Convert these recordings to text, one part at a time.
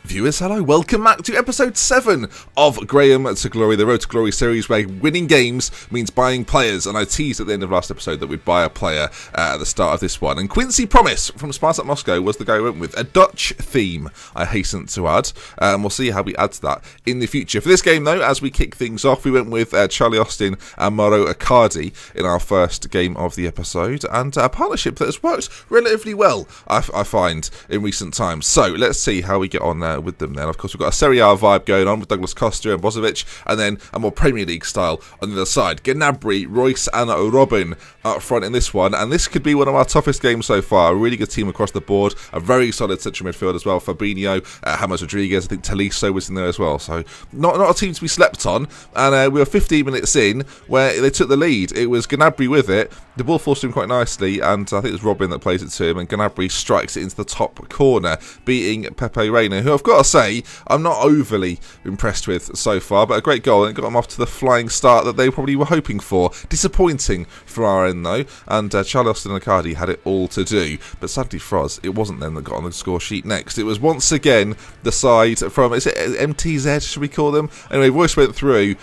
Viewers, hello, welcome back to episode 7 of Graham to Glory, the Road to Glory series where winning games means buying players, and I teased at the end of last episode that we'd buy a player at the start of this one, and Quincy Promise from Spartak Moscow was the guy we went with, a Dutch theme, I hasten to add, and we'll see how we add to that in the future. For this game though, as we kick things off, we went with Charlie Austin and Mauro Icardi in our first game of the episode, and a partnership that has worked relatively well, I find, in recent times. So let's see how we get on with them then. Of course, we've got a Serie A vibe going on with Douglas Costa and Brozovic, and then a more Premier League style on the other side. Gnabry, Royce and Robin up front in this one, and this could be one of our toughest games so far. A really good team across the board, a very solid central midfield as well. Fabinho, James Rodriguez, I think Tolisso was in there as well, so not a team to be slept on. And we were 15 minutes in where they took the lead. It was Gnabry with it, the ball forced him quite nicely, and I think it was Robin that plays it to him, and Gnabry strikes it into the top corner, beating Pepe Reina, who I've got to say I'm not overly impressed with so far, but a great goal, and it got them off to the flying start that they probably were hoping for. Disappointing from our end though, and Charlie Austin and Icardi had it all to do, but sadly for us it wasn't them that got on the score sheet next. It was once again the side from, is it MTZ, should we call them? Anyway, Royce went through,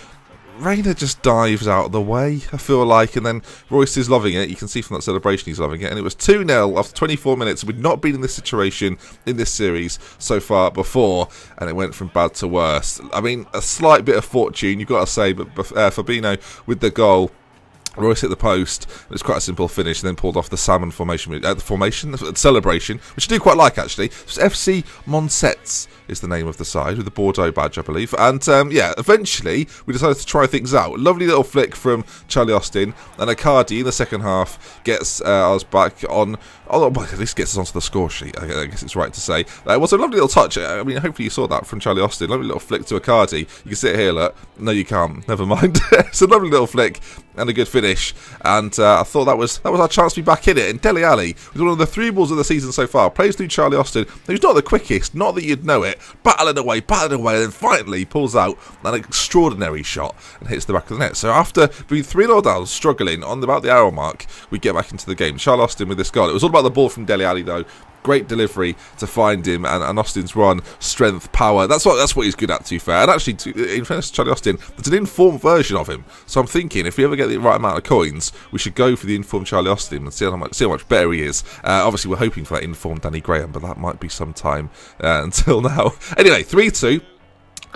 Reina just dives out of the way, I feel like, and then Royce is loving it. You can see from that celebration he's loving it, and it was 2-0 after 24 minutes. We'd not been in this situation in this series so far before, and it went from bad to worse. I mean, a slight bit of fortune, you've got to say, but Fabinho with the goal. Royce hit the post. It was quite a simple finish, and then pulled off the salmon formation, the celebration, which I do quite like actually. It was FC Monsets is the name of the side, with the Bordeaux badge, I believe. And yeah, eventually we decided to try things out. Lovely little flick from Charlie Austin, and Icardi in the second half gets us back on. Oh, well, at least gets us onto the score sheet, I guess it's right to say. It was a lovely little touch. I mean, hopefully you saw that from Charlie Austin. Lovely little flick to Icardi. You can see it here, look. No, you can't. Never mind. It's a lovely little flick and a good finish. And I thought that was our chance to be back in it. And Dele Alli was one of the 3 balls of the season so far. Plays through Charlie Austin, who's not the quickest, not that you'd know it. Battling away, and then finally pulls out an extraordinary shot and hits the back of the net. So after being 3-0 down, struggling on about the hour mark, we get back into the game. Charlie Austin with this goal. It was all about the ball from Dele Alli though. Great delivery to find him, and Austin's run, strength, power. That's what he's good at, to be fair. And actually, in fairness to Charlie Austin, there's an informed version of him. So I'm thinking, if we ever get the right amount of coins, we should go for the informed Charlie Austin and see how much better he is. Obviously, we're hoping for that informed Danny Graham, but that might be some time until now. Anyway, 3-2.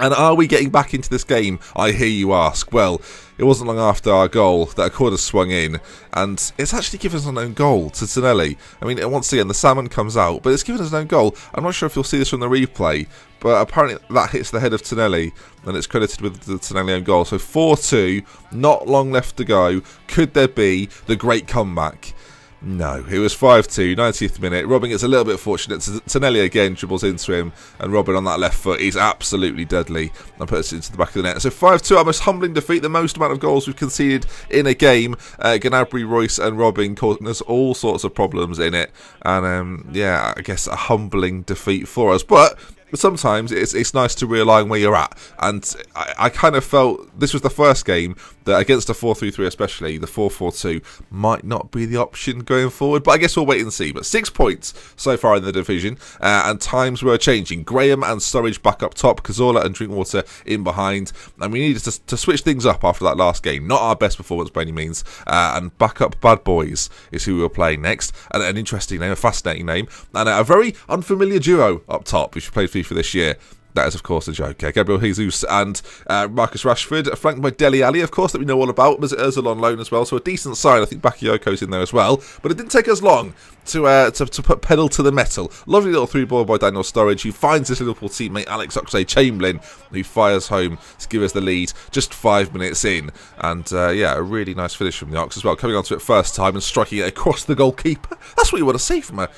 And are we getting back into this game, I hear you ask? Well, it wasn't long after our goal that a corner swung in, and it's actually given us an own goal to Tonelli. I mean, once again, the salmon comes out, but it's given us an own goal. I'm not sure if you'll see this from the replay, but apparently that hits the head of Tonelli, and it's credited with the Tonelli own goal. So 4-2, not long left to go. Could there be the great comeback? No, it was 5-2, 90th minute. Robin gets a little bit fortunate. Tonelli again dribbles into him, and Robin on that left foot, he's absolutely deadly and puts it into the back of the net. So 5-2, our most humbling defeat, the most amount of goals we've conceded in a game. Gnabry, Royce and Robin causing us all sorts of problems in it. And yeah, I guess a humbling defeat for us. But sometimes it's nice to realign where you're at, and I kind of felt this was the first game that against a 4-3-3 especially, the 4-4-2 might not be the option going forward, but I guess we'll wait and see. But 6 points so far in the division, and times were changing. Graham and Sturridge back up top, Cazorla and Drinkwater in behind, and we needed to switch things up after that last game. Not our best performance by any means, and back up Bad Boys is who we were playing next, and an interesting name, a fascinating name, and a very unfamiliar duo up top, which we played FIFA this year. That is, of course, a joke. Gabriel Jesus and Marcus Rashford, flanked by Dele Alli, of course, that we know all about. There's Ozil on loan as well, so a decent side. I think Bakayoko's in there as well. But it didn't take us long to put pedal to the metal. Lovely little 3-ball by Daniel Sturridge, who finds his Liverpool teammate Alex Oxlade-Chamberlain, who fires home to give us the lead just 5 minutes in. And yeah, a really nice finish from the Ox as well, coming onto it first time and striking it across the goalkeeper. That's what you want to see from a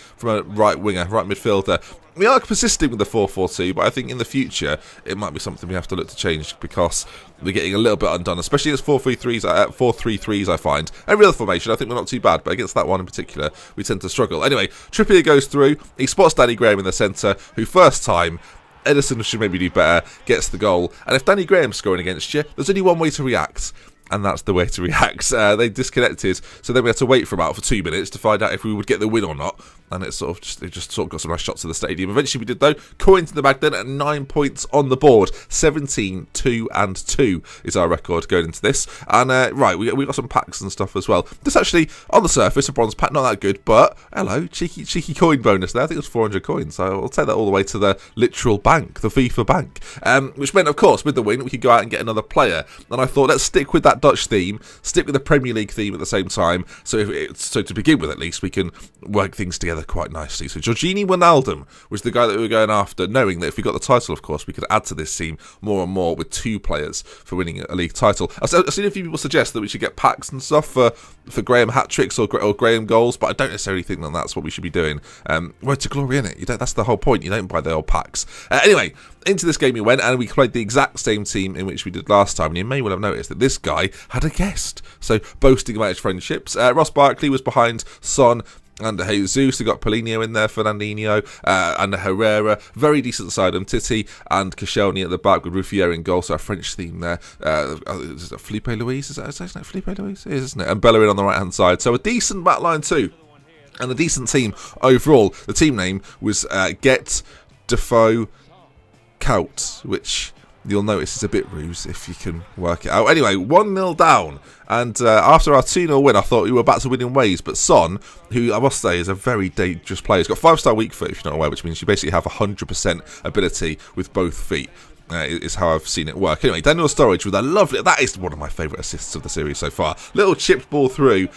right winger, right midfielder. We are persisting with the 4-4-2, but I think in the future it might be something we have to look to change, because we're getting a little bit undone, especially as 4-3-3s, I find. Every other formation, I think we're not too bad, but against that one in particular, we tend to struggle. Anyway, Trippier goes through, he spots Danny Graham in the centre, who first time, Edison should maybe do better, gets the goal, and if Danny Graham's scoring against you, there's only one way to react. and that's the way to react. They disconnected, so then we had to wait for 2 minutes to find out if we would get the win or not. And it just got some nice shots to the stadium. Eventually we did though. Coin to the bag then at 9 points on the board. 17, 2 and 2 is our record going into this. And right, we got some packs and stuff as well. This actually, on the surface, a bronze pack, not that good, but hello, cheeky coin bonus there. I think it was 400 coins, so I'll take that all the way to the literal bank, the FIFA bank. Which meant, of course, with the win, we could go out and get another player. And I thought, let's stick with that Dutch theme, stick with the Premier League theme at the same time. So to begin with, at least, we can work things together quite nicely. So Jorginho Wijnaldum was the guy that we were going after, knowing that if we got the title, of course, we could add to this team more and more with 2 players for winning a league title. I've seen a few people suggest that we should get packs and stuff for Graham hat-tricks or Graham goals, but I don't necessarily think that that's what we should be doing. Road to glory, innit? That's the whole point. You don't buy the old packs. Anyway, into this game we went, and we played the exact same team in which we did last time, and you may well have noticed that this guy had a guest. So, boasting about his friendships, Ross Barkley was behind Son and Jesus. They got Paulinho in there, Fernandinho, and Herrera. Very decent side. Titi and Koscielny at the back with Ruffier in goal. So a French theme there. Is it Felipe Luis? Is that Felipe Luis? It is, isn't it? And Bellerin on the right hand side. So a decent back line too. And a decent team overall. The team name was Get Defoe Cout, which you'll notice is a bit ruse if you can work it out. Anyway, 1-0 down. And after our 2-0 win, I thought we were back to winning ways. But Son, who I must say is a very dangerous player, he's got 5-star weak foot, if you're not aware, which means you basically have 100% ability with both feet. Is how I've seen it work. Anyway, Daniel Sturridge with a lovely... That is one of my favourite assists of the series so far. Little chipped ball through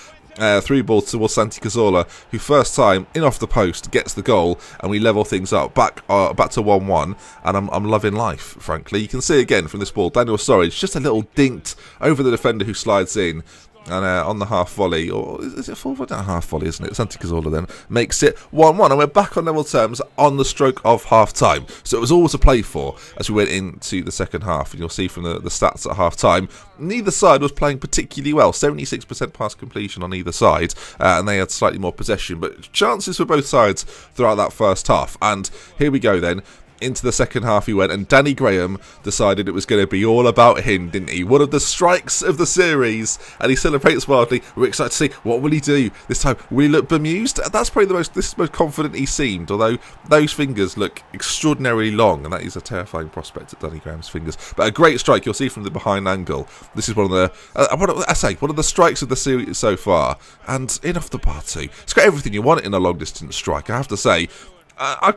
ball towards Santi Cazorla, who first time in off the post gets the goal, and we level things up back to 1-1, and I'm loving life, frankly. You can see again from this ball, Daniel Sturridge just a little dinked over the defender who slides in. And on the half volley, or is it full volley? Half volley, isn't it? Santi Cazorla then makes it 1-1, and we're back on level terms on the stroke of half time. So it was all to play for as we went into the second half, and you'll see from the stats at half time, neither side was playing particularly well. 76% pass completion on either side, and they had slightly more possession, but chances for both sides throughout that first half. And here we go then. Into the second half he went, and Danny Graham decided it was going to be all about him, didn't he? One of the strikes of the series, and he celebrates wildly. We're excited to see what will he do this time. Will he look bemused? That's probably the most confident he seemed, although those fingers look extraordinarily long, and that is a terrifying prospect at Danny Graham's fingers. But a great strike, you'll see from the behind angle. This is one of the one of the strikes of the series so far, and in off the bar too. It's got everything you want in a long distance strike, I have to say. I'm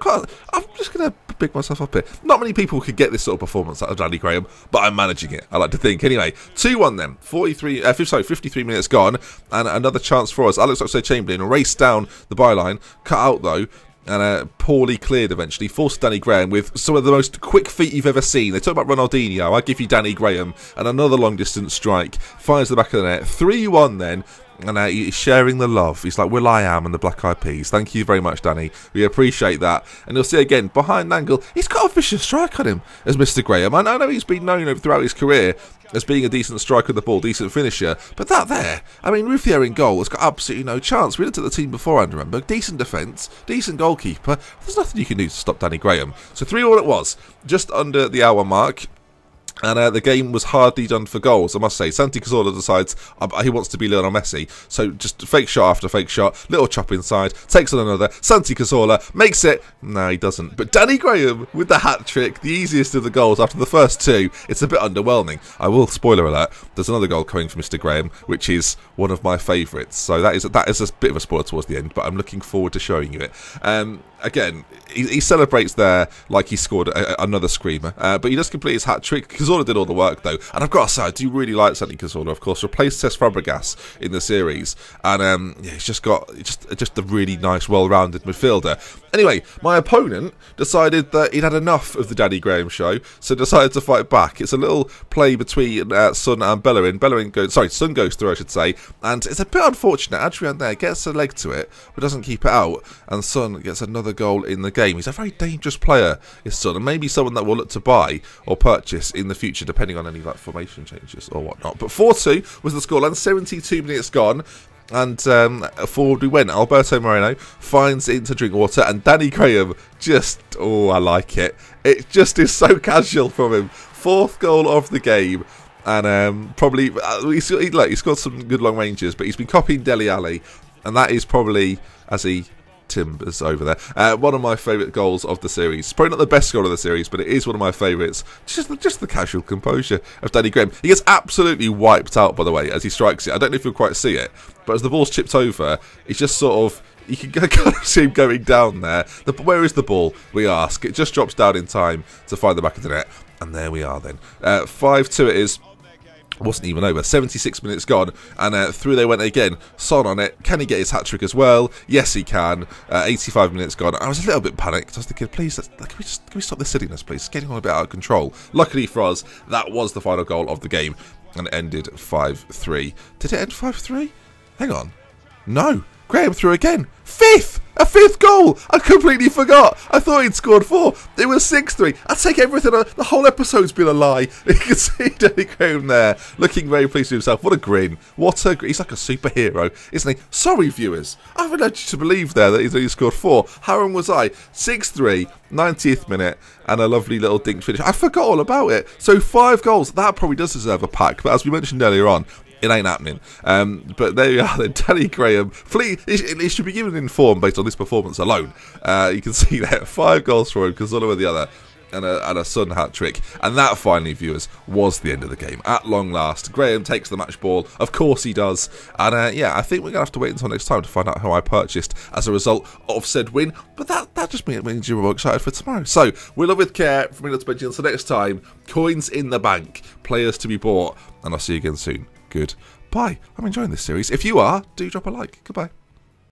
just going to pick myself up here. Not many people could get this sort of performance out of Danny Graham, but I'm managing it, I like to think. Anyway, 2-1 then. 53 minutes gone, and another chance for us. Alex Oxlade-Chamberlain raced down the byline, cut out though, and poorly cleared eventually, forced Danny Graham with some of the most quick feet you've ever seen. They talk about Ronaldinho, I give you Danny Graham, and another long distance strike, finds the back of the net. 3-1 then. And he's sharing the love. He's like will.i.am and the Black Eyed Peas. Thank you very much, Danny. We appreciate that. And you'll see again, behind angle, he's got a vicious strike on him as Mr. Graham. I know he's been known throughout his career as being a decent striker of the ball, decent finisher. But that there, I mean, Ruffier in goal has got absolutely no chance. We looked at the team beforehand, remember? Decent defence, decent goalkeeper. There's nothing you can do to stop Danny Graham. So 3-1 it was, just under the hour mark. And the game was hardly done for goals, I must say. Santi Cazorla decides he wants to be Lionel Messi. So just fake shot after fake shot, little chop inside, takes on another. Santi Cazorla makes it. No, he doesn't. But Danny Graham with the hat-trick, the easiest of the goals after the first two. It's a bit underwhelming. I will, spoiler alert, there's another goal coming from Mr. Graham, which is one of my favourites. So that is a bit of a spoiler towards the end, but I'm looking forward to showing you it. Again, he celebrates there like he scored another screamer, but he does complete his hat-trick. Cazorla did all the work though, and I've got to say, I do really like Santi Cazorla, of course, replaced Cesc Fabregas in the series, and yeah, he's just got just a really nice, well-rounded midfielder. Anyway, my opponent decided that he'd had enough of the Danny Graham show, so decided to fight back. It's a little play between Son and Bellerin. Son goes through, I should say, and it's a bit unfortunate. Adrian there gets a leg to it, but doesn't keep it out, and Son gets another goal in the game. He's a very dangerous player, his Son, and maybe someone that we'll look to buy or purchase in the future, depending on any like formation changes or whatnot. But 4-2 was the scoreline, 72 minutes gone. And forward we went. Alberto Moreno finds it into Drinkwater, and Danny Graham just, oh, I like it. It just is so casual from him. Fourth goal of the game. And probably, he scored some good long ranges, but he's been copying Dele Alli, and that is probably, as he timbers over there, one of my favourite goals of the series. Probably not the best goal of the series, but it is one of my favourites. Just the casual composure of Danny Graham. He gets absolutely wiped out, by the way, as he strikes it. I don't know if you'll quite see it, but as the ball's chipped over, he's just sort of, you can kind of see him going down there. Where is the ball, we ask? It just drops down in time to find the back of the net. And there we are then. 5-2 it is. Wasn't even over. 76 minutes gone, and through they went again. Son on it. Can he get his hat-trick as well? Yes, he can. 85 minutes gone. I was a little bit panicked. I was thinking, please, can we stop this silliness, please? It's getting on a bit out of control. Luckily for us, that was the final goal of the game, and it ended 5-3. Did it end 5-3? Hang on. No. Graham threw again. A fifth goal! I completely forgot. I thought he'd scored 4. It was 6-3. I take everything. The whole episode's been a lie. You can see Danny Graham there, looking very pleased with himself. What a grin. He's like a superhero, isn't he? Sorry, viewers. I haven't led you to believe there that he scored 4. How wrong was I? 6-3, 90th minute, and a lovely little dink finish. I forgot all about it. So 5 goals. That probably does deserve a pack. But as we mentioned earlier on, it ain't happening. But there you are then. Danny Graham. He should be given in form based on this performance alone. You can see there. 5 goals for him, Cazorla with the other, and a Son hat-trick. And that, finally, viewers, was the end of the game. At long last, Graham takes the match ball. Of course he does. And yeah, I think we're going to have to wait until next time to find out who I purchased as a result of said win. But that just means you're more excited for tomorrow. So, we love with care from me to Benji. Until next time, coins in the bank, players to be bought, and I'll see you again soon. Goodbye. I'm enjoying this series. If you are, do drop a like. Goodbye.